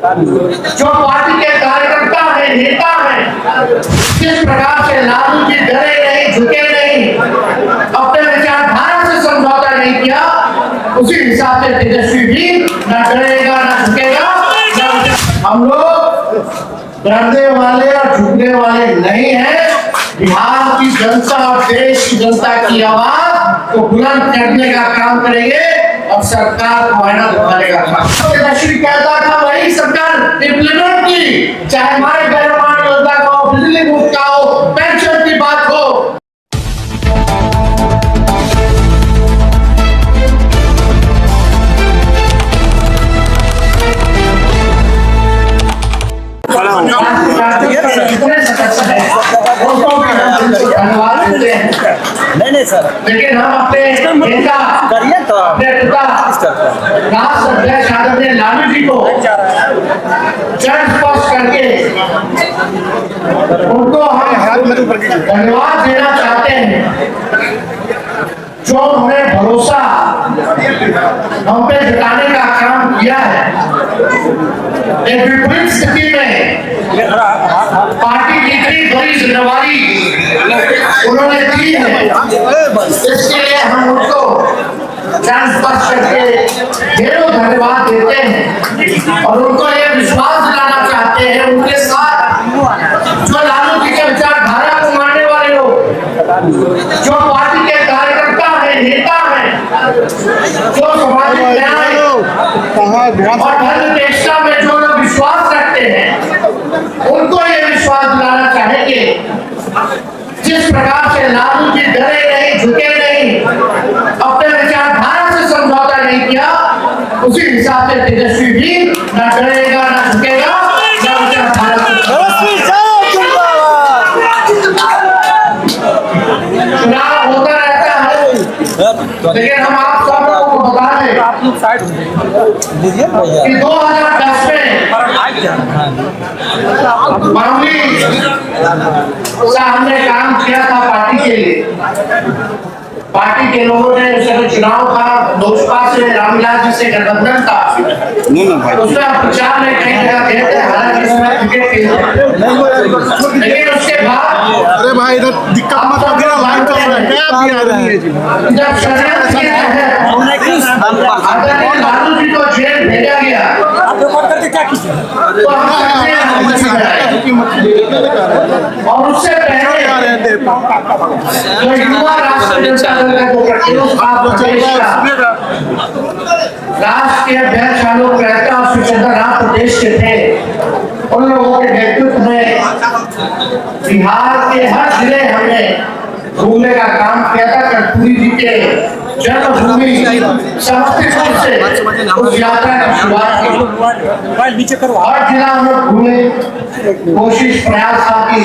जो पार्टी के कार्यकर्ता है, नेता है, जिस प्रकार से लालू जी डरे नहीं, झुके नहीं, अपने विचारधारा से समझौता नहीं किया, उसी हिसाब से तेजस्वी भी न डरेगा न झुकेगा। हम लोग डरने वाले और झुकने वाले नहीं हैं। बिहार की जनता और देश की जनता की आवाज को बुलंद करने का काम करेंगे और सरकार को आईना दिखाने का काम। तेजस्वी कहता था वही सरकार इम्प्लीमेंट की, चाहे हमारे गैरमान्य योजना का हो, बिजली मुफ्त का हो, पेंशन की बात हो। नहीं सर, लेकिन हम अपने नेता करिए तो राष्ट्र अध्यक्ष आदरणीय लालू जी को चरण स्पर्श करके उनको हम धन्यवाद देना चाहते हैं, जो उन्होंने भरोसा हम पे जताने का काम किया है। एक विपरीत स्थिति में पार्टी की इतनी बड़ी जिम्मेवारी उन्होंने दी है, इसके लिए हम उनको चरण स्पर्श करके ढेरों धन्यवाद देते हैं और उनको ये विश्वास दिलाना चाहते हैं उनके साथ जो लालू जी के विचारधारा को मानने वाले लोग, जो पार्टी के कार्यकर्ता है, नेता है, जो सामाजिक न्याय और धर्म निष्ठा में जो लोग विश्वास रखते हैं, उनको ये विश्वास दिलाना चाहेंगे जिस प्रकार से लालू जी डरे नहीं, झुके नहीं, अपने विचारधारा से समझौता नहीं किया, उसी हिसाब से तेजस्वी भी न डरेगा न झुकेगा। चुनाव होता रहता है, लेकिन हम आप सब लोगों को बता दें कि 2010 में मामूली हमने काम किया था पार्टी के लिए। पार्टी के लोगों ने चुनाव का लोजपा से रामविलास जी से गठबंधन था, उसमें प्रचार में कई जगह गए थे, हालांकि इसमें टिकट के लिए, लेकिन उसके बाद अरे भाई इधर दिक्कत मत करो, लाइन का क्या भी आ रही है जी। जब षड्यंत्र के तहत लालू जी को जेल भेजा गया, आप रिकॉर्ड करके क्या कीजिए और उससे पहले जो युवा राष्ट्रीय जनता दल का जो राष्ट्र के अध्यक्ष आलोक मेहता और शिवचंद्र राम प्रदेश के थे, उन लोगों के नेतृत्व में बिहार के हर जिले हमने घूमने का काम किया था। कर्पूरी जी के जन्मभूमि समस्तीपुर से उस यात्रा की शुरुआत की। हर जिला हम लोग घूमे, कोशिश प्रयास था कि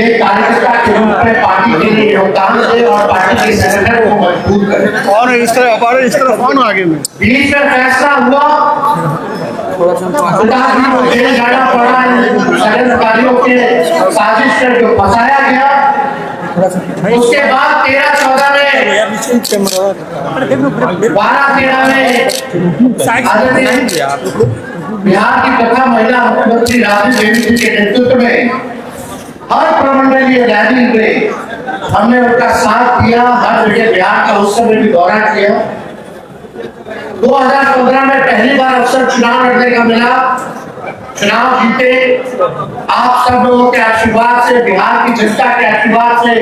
एक कार्यकर्ता के रूप में पार्टी के लिए योगदान दे और पार्टी के संगठन को मजबूत करे। और इस तरह कौन आगे में बीच में फैसला हुआ, पिताजी को जेल जाना पड़ा, षड्यंत्रकारियों के साजिश कर जो फंसाया गया। उसके बाद 13-14 में 12-13 में बिहार की प्रथम महिला मुख्यमंत्री राबड़ी देवी जी के नेतृत्व में हर प्रमंडलीय रैली में हमने उनका साथ दिया, हर जगह बिहार का उस समय भी दौरा किया। 2015 में पहली बार अवसर चुनाव लड़ने का मिला, चुनाव जीते। आप सब लोगों के आशीर्वाद से, बिहार की जनता के आशीर्वाद से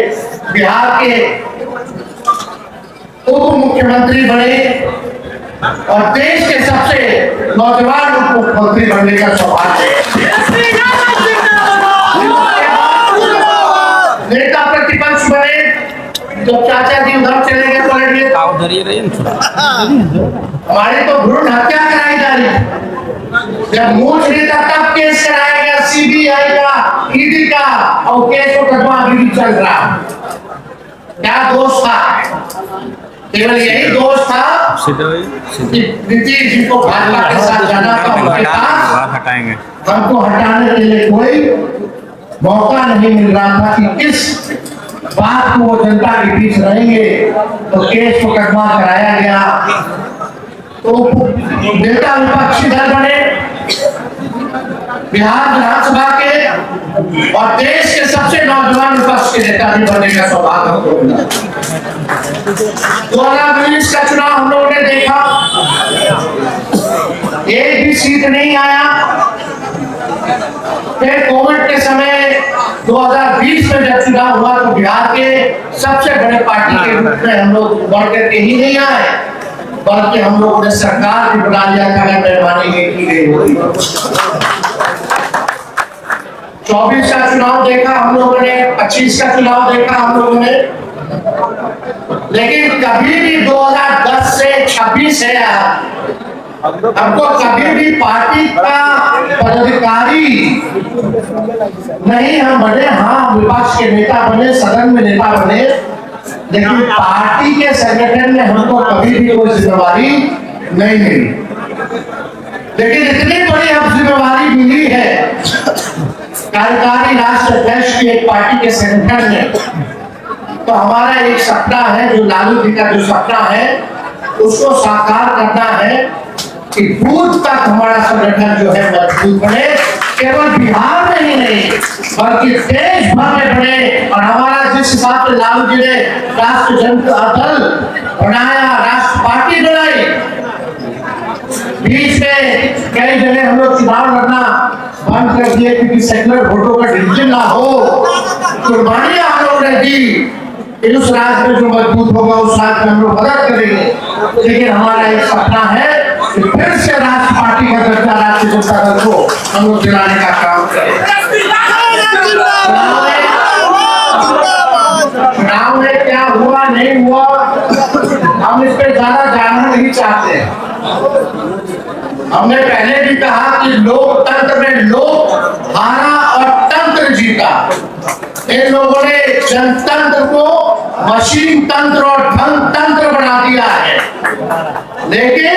बिहार के उप मुख्यमंत्री बने और देश के सबसे नौजवान उप मुख्यमंत्री बनने का सौभाग्य नेता प्रतिपक्ष बने। जब चाचा जी उधर चले गए पलट गए, हमारी तो भ्रूण हत्या कराई जा रही। जब मूल नेता तब केस कराया गया सीबीआई का, ईडी का, और केस मुकदमा अभी भी चल रहा। क्या दोष था? केवल यही दोष था कि नीतीश जी को भाजपा के साथ जाना था, उनके पास हमको हटाने के लिए कोई मौका नहीं मिल रहा था कि किस बात को वो जनता के बीच रहेंगे, तो केस मुकदमा कराया गया। तो नेता विपक्षी दल बने, बिहार विधानसभा के और देश के सबसे नौजवान विपक्ष के नेता भी बनने का सौभाग्य हमको मिला। 2019 का चुनाव हम लोगों ने देखा, एक भी सीट नहीं आया। फिर कोविड के समय 2020 में जब चुनाव हुआ तो बिहार के सबसे बड़े पार्टी के रूप में हम लोग बढ़ करके ही नहीं आए, बल्कि हम लोगों ने सरकार भी बना लिया था अगर बेईमानी नहीं की गई होती। 24 का चुनाव देखा हम लोगों ने, 25 का चुनाव देखा हम लोगों ने, लेकिन कभी भी 2010 से 26 है हमको कभी भी पार्टी का पदाधिकारी नहीं हम बने। हाँ, विपक्ष के नेता बने, सदन में नेता बने, लेकिन पार्टी के संगठन में हमको कभी भी कोई जिम्मेवारी नहीं मिली। लेकिन इतनी बड़ी अब जिम्मेवारी मिली है कार्यकारी राष्ट्र अध्यक्ष की एक पार्टी के संगठन में, तो हमारा एक सपना है, जो लालू जी का जो सपना है उसको साकार करना है कि बूथ तक हमारा संगठन जो है मजबूत बने, केवल बिहार में ही नहीं बल्कि देश भर में बने। और हमारा जिस हिसाब से लालू जी ने राष्ट्रीय जनता दल बनाया, राष्ट्र पार्टी बनाई, बीच में कई जगह हम लोग चुनाव लड़ना बंद कर दिए क्योंकि सेकुलर वोटों का डिवीजन ना हो। कुर्बानियां हम लोगों ने दी, उस राज्य में जो मजबूत होगा उस राज्य में हम लोग मदद करेंगे। लेकिन हमारा एक सपना है कि फिर से राष्ट्र पार्टी का दर्जा राष्ट्रीय जनता दल को हम लोग दिलाने का काम करें। चुनाव में क्या हुआ नहीं हुआ हम इस पे ज्यादा जानना नहीं चाहते। हमने पहले भी कहा कि लोकतंत्र में लोक हारा और तंत्र जीता। इन लोगों ने जनतंत्र को मशीन तंत्र और धन तंत्र बना दिया है। लेकिन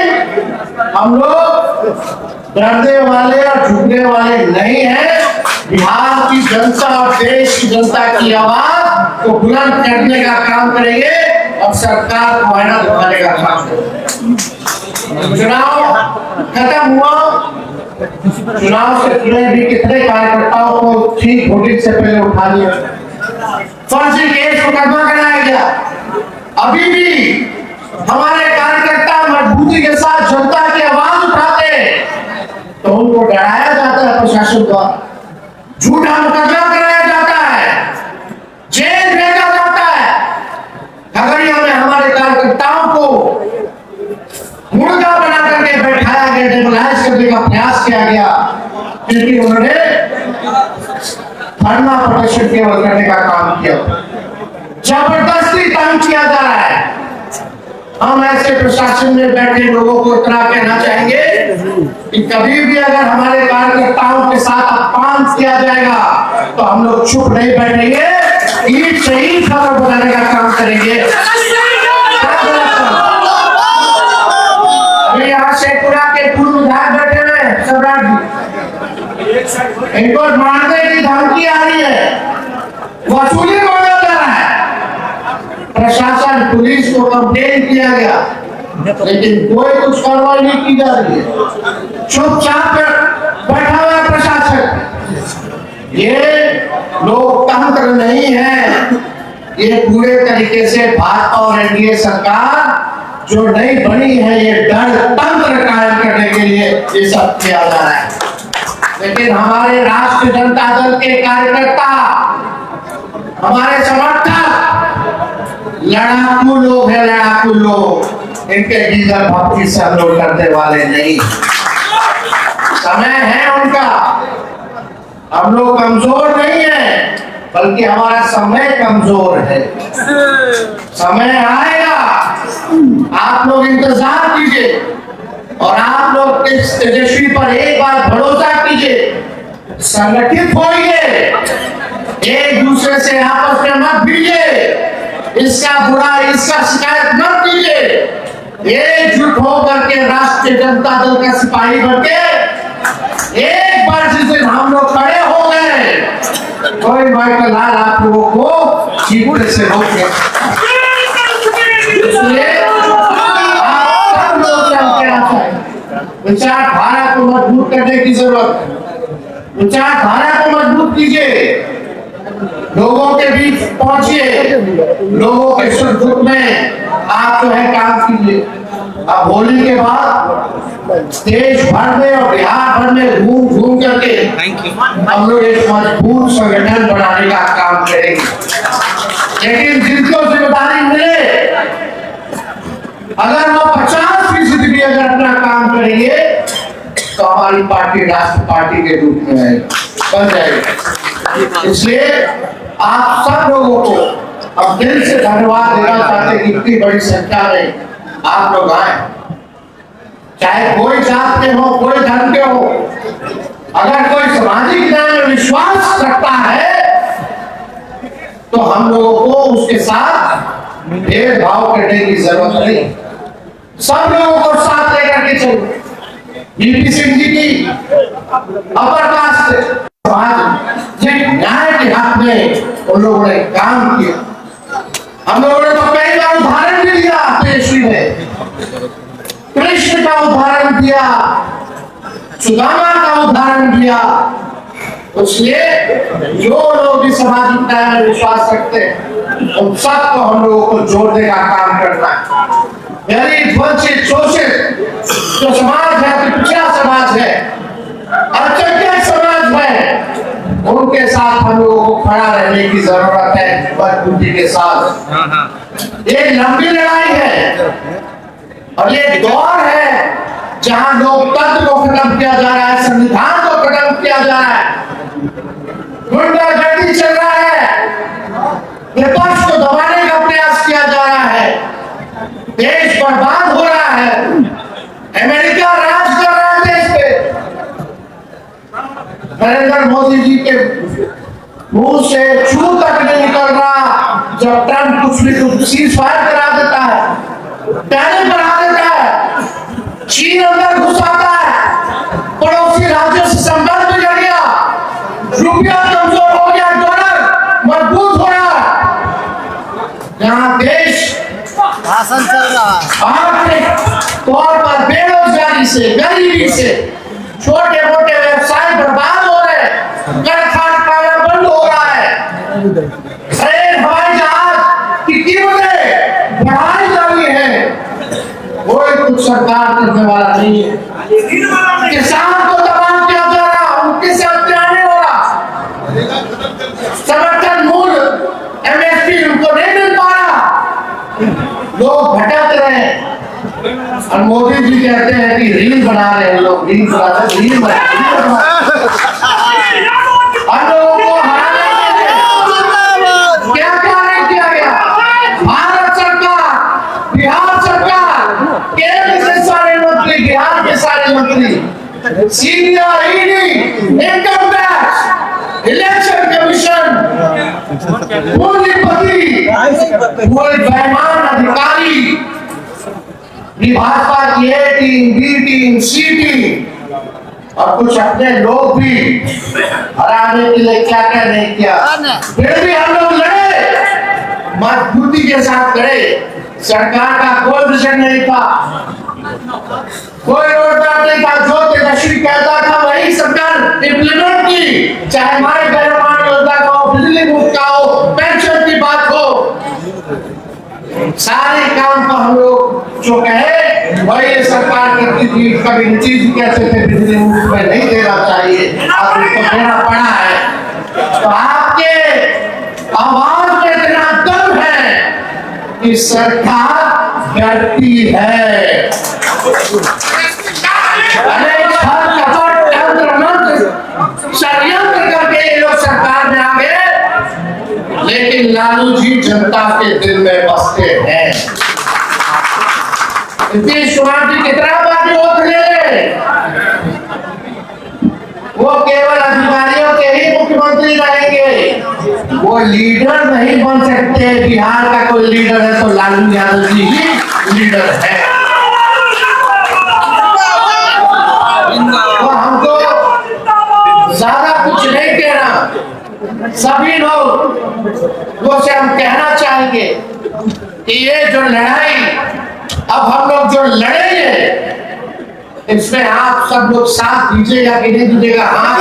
हम लोग डरने वाले और झुकने वाले नहीं हैं। बिहार की जनता और देश की जनता की आवाज को बुलंद करने का काम करेंगे और सरकार को आईना दिखाने का काम करेंगे। चुनाव खत्म हुआ, चुनाव से जुड़े भी कितने कार्यकर्ताओं को ठीक वोटिंग से पहले उठा लिया, फर्जी केस मुकदमा कराया गया। अभी भी हमारे कार्यकर्ता मजबूती के साथ जनता की आवाज उठाते तो उनको डराया जाता है प्रशासन द्वारा, झूठा मुकदमा कराया जाता है, जेल भेजा जाता है। खगड़िया में हमारे कार्यकर्ताओं को मुर्गा बना करके बैठाया गया, डेमोलाइज करने का प्रयास किया गया क्योंकि उन्होंने धरना प्रदर्शन केवल करने का काम किया। जबरदस्ती तंग किया जा रहा है। हम ऐसे प्रशासन में बैठे लोगों को इतना कहना चाहेंगे कि कभी भी अगर हमारे कार्यकर्ताओं के साथ अपमान किया जाएगा तो हम लोग चुप नहीं बैठेंगे, ईट से ही खबर बनाने का काम करेंगे। अभी यहाँ शेखपुरा के पूर्व विधायक बैठे हुए सम्राट जी, इनको मारने की धमकी आ रही है, वसूली मांगा जा रहा है। प्रशासन पुलिस को कंप्लेन किया गया लेकिन कोई कुछ कार्रवाई नहीं की जा रही है, चुपचाप बैठा हुआ है प्रशासन। ये लोकतंत्र नहीं है, ये पूरे तरीके से भाजपा और एनडीए सरकार जो नई बनी है ये डर तंत्र कायम करने के लिए ये सब किया जा रहा है। लेकिन हमारे राष्ट्रीय जनता दल के कार्यकर्ता, हमारे समर्थक लड़ाकू लोग हैं, लड़ाकू लोग, इनके गीदड़ भक्ति से हम लोग करने वाले नहीं। समय है उनका, हम लोग कमजोर नहीं है बल्कि हमारा समय कमजोर है। समय आएगा, आप लोग इंतजार कीजिए और आप लोग इस तेजस्वी पर एक बार भरोसा कीजिए, संगठित होइए, एक दूसरे से आपस में मत भिड़िए, इसका बुरा इसका शिकायत मत कीजिए। एकजुट होकर के राष्ट्रीय जनता दल का सिपाही बनके एक बार जिस दिन हम लोग खड़े हो गए कोई माइकल लाल आप लोगों को जीतने से रोके। इसलिए आप सब लोग विचारधारा को मजबूत करने की जरूरत है। विचारधारा को मजबूत कीजिए, लोगों के बीच पहुंचिए, लोगों के सुख दुख में आप जो है काम कीजिए। अब होली के बाद देश भर में और बिहार भर में घूम घूम करके हम लोग एक मजबूत संगठन बनाने का काम करेंगे। लेकिन जिनको जिम्मेदारी मिले, अगर वो 50% भी अगर अपना काम करेंगे तो हमारी पार्टी राष्ट्र पार्टी के रूप में बन जाएगी। इसलिए आप सब लोगों को अब दिल से धन्यवाद देना चाहते हैं कि इतनी बड़ी संख्या में आप लोग आए, चाहे कोई जात के हो, कोई धर्म के हो। अगर कोई सामाजिक न्याय में विश्वास रखता है तो हम लोगों को उसके साथ भेदभाव करने की जरूरत नहीं, सब लोगों को साथ लेकर के चलो। बीपी सिंह जी की अपर कास्ट समाज न्याय के हाथ में उन लोगों ने काम किया। हम लोगों ने तो कई बार उदाहरण भी दिया, पेशवी में कृष्ण का उदाहरण दिया, सुदामा का उदाहरण दिया। इसलिए जो लोग भी सामाजिक न्याय में विश्वास रखते हैं उन सबको हम लोगों को जोड़ने का काम करना है। गरीब वंचित शोषित जो समाज है, पिछड़ा समाज है, अल्पसंख्यक समाज है, उनके साथ हम लोगों को खड़ा रहने की जरूरत है मजबूती के साथ। ये लंबी लड़ाई है और ये दौर है जहां लोकतंत्र को खत्म किया जा रहा है, संविधान को खत्म किया जा रहा है, गुंडागर्दी चल रहा है, विपक्ष को दबाने का प्रयास किया जा रहा है, देश बर्बाद हो रहा है, अमेरिका राज कर रहा है देश पे। नरेंद्र मोदी जी के मुंह से छू तक नहीं निकल रहा जब ट्रंप कुछ भी कुछ सीज फायर करा देता है, टैरिफ बढ़ा देता है, चीन अंदर घुस आता है, पड़ोसी राज्यों से संबंध बिगड़ गया, रुपया कमजोर हो गया, डॉलर मजबूत हो रहा, जहां देश भाषण चल रहा है। आर्थिक तौर पर बेरोजगारी से, गरीबी से, छोटे मोटे व्यवसाय बर्बाद हो रहे हैं, कारखाना बंद हो रहा है, ट्रेन हवाई जहाज की कीमतें बढ़ाई जा रही है, कोई कुछ सरकार करने वाला नहीं है। किसान को दबाव किया जा रहा, उनके साथ आने वाला समर्थन मूल्य एमएसपी उनको नहीं मिल पा रहा, लोग भटक रहे हैं। और मोदी जी कहते हैं कि रील बना रहे हैं, लोग रील बना रहे हैं, रील बना हम लोगों को हराने के लिए क्या क्या नहीं किया गया। भारत सरकार, बिहार सरकार, केंद्र के सारे मंत्री, बिहार के सारे मंत्री, senior ED, income tax, election commission, पूंजीपति, कोई बेईमान अधिकारी, भाजपा की ए टीम, बी टीम, सी टीम और कुछ अपने लोग भी हराने के लिए क्या क्या नहीं किया। फिर भी हम लोग लड़े, मजबूती के साथ लड़े। सरकार का कोई विजन नहीं था, कोई रोडमैप नहीं था, जो तेजस्वी कहता था वही सरकार इम्प्लीमेंट की, चाहे हमारे गैरमान्य योजना का हो, बिजली मुफ्त का हो, पेंशन की बात हो, सारे काम को हम लोग जो कहे वही सरकार करती थी। कभी चीज कहते थे बिजली मुफ्त में नहीं देना चाहिए, आप उसको देना पड़ा है। तो आपके आवाज में इतना दम है कि सरकार डरती है। अनेक छल कपट तंत्र मंत्र षड्यंत्र करके ये लोग सरकार में आ गए, लेकिन लालू जी जनता के दिल में बसते हैं। नीतीश कुमार जी कितना बाकी वोट ले, वो केवल अधिकारियों के ही मुख्यमंत्री रहेंगे, वो लीडर नहीं बन सकते। बिहार का कोई लीडर है तो लालू यादव जी ही लीडर है। तो हमको ज्यादा कुछ नहीं कहना, सभी लोग से हम कहना चाहेंगे कि ये जो लड़ाई अब हम लोग जो लड़ेंगे इसमें आप सब लोग साथ दीजिएगा कि नहीं दीजिएगा? हाथ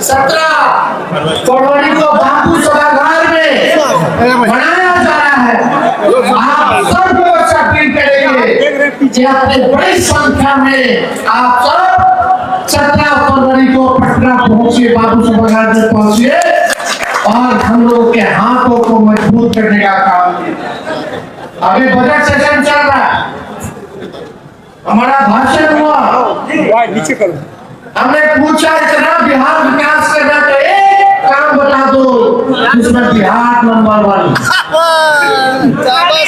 17 फरवरी को बापू सभागार में मनाया जा रहा है। आप सब लोग से अपील करेंगे कि अपने बड़ी संख्या में आप सब 17 फरवरी को पटना पहुंचे, बापू सभागार में पहुंचे और हम लोगों के हाथों को मजबूत करने का काम किया। अभी बजट सेशन चल रहा है, हमारा भाषण हुआ, नीचे करो। हमने पूछा इतना बिहार विकास करना तो एक काम बता दो जिसमें बिहार नंबर 1।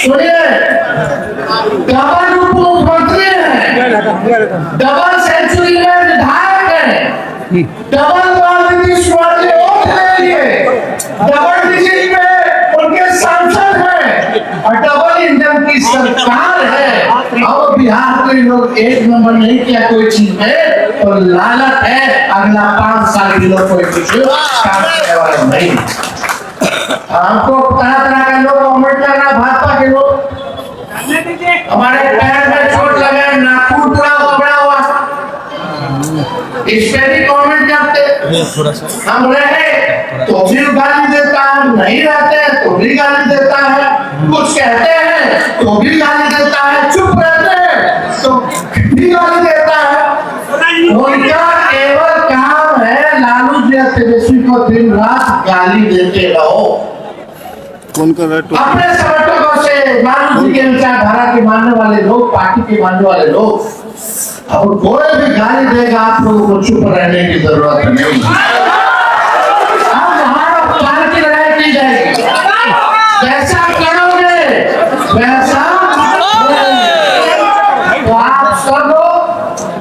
सुनिए, डबल उप मुख्यमंत्री है, डबल सेंचुरी में विधायक है, डबल नीतीश कुमार के वोट ले लिए, डबल डिजिट में उनके सांसद हैं और डबल इंजन की सरकार है। अब बिहार के लोग एक नंबर नहीं किया कोई चीज में तो लालच है अगला 5 साल के लोग कोई कुछ काम करने वाले नहीं। हमको तरह तरह के लोग कमेंट कर रहा, भाजपा के लोग हमारे पैर में चोट लगे, नाखून पूरा उबड़ा हुआ, इस पे भी कमेंट करते। हम रहे तो भी गाली देता है, नहीं रहते तो भी गाली देता है, कुछ कहते हैं तो भी गाली देता है, चुप रहते हैं तो भी गाली देता है। उनका केवल काम है लालू जी तेजस्वी को दिन रात गाली देते रहो। कौन कर रहा है? अपने समर्थकों से लालू जी के विचारधारा के मानने वाले लोग, पार्टी के मानने वाले लोग, अब कोई भी गाली देगा आप लोगों को चुप रहने की जरूरत नहीं। अब हमारा पार्टी लड़ाई की जाएगी, जैसा करोगे वैसा तो आप सब लोग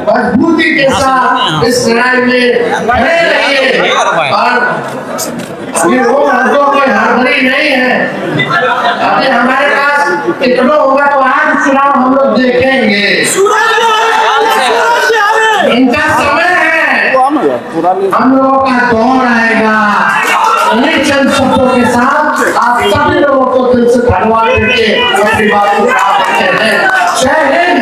मजबूती के साथ इस लड़ाई में खड़े रहिए। और ये वो हदों कोई हड़बड़ी नहीं है, अभी हमारे पास कितना होगा तो आज चुनाव हम लोग देखेंगे, इनका समय है, हम लोगों का दौर आएगा। इन्हीं चंद शब्दों के साथ आप सभी लोगों को दिल से धन्यवाद देके अपनी बात को आप कहते हैं। जय हिंद।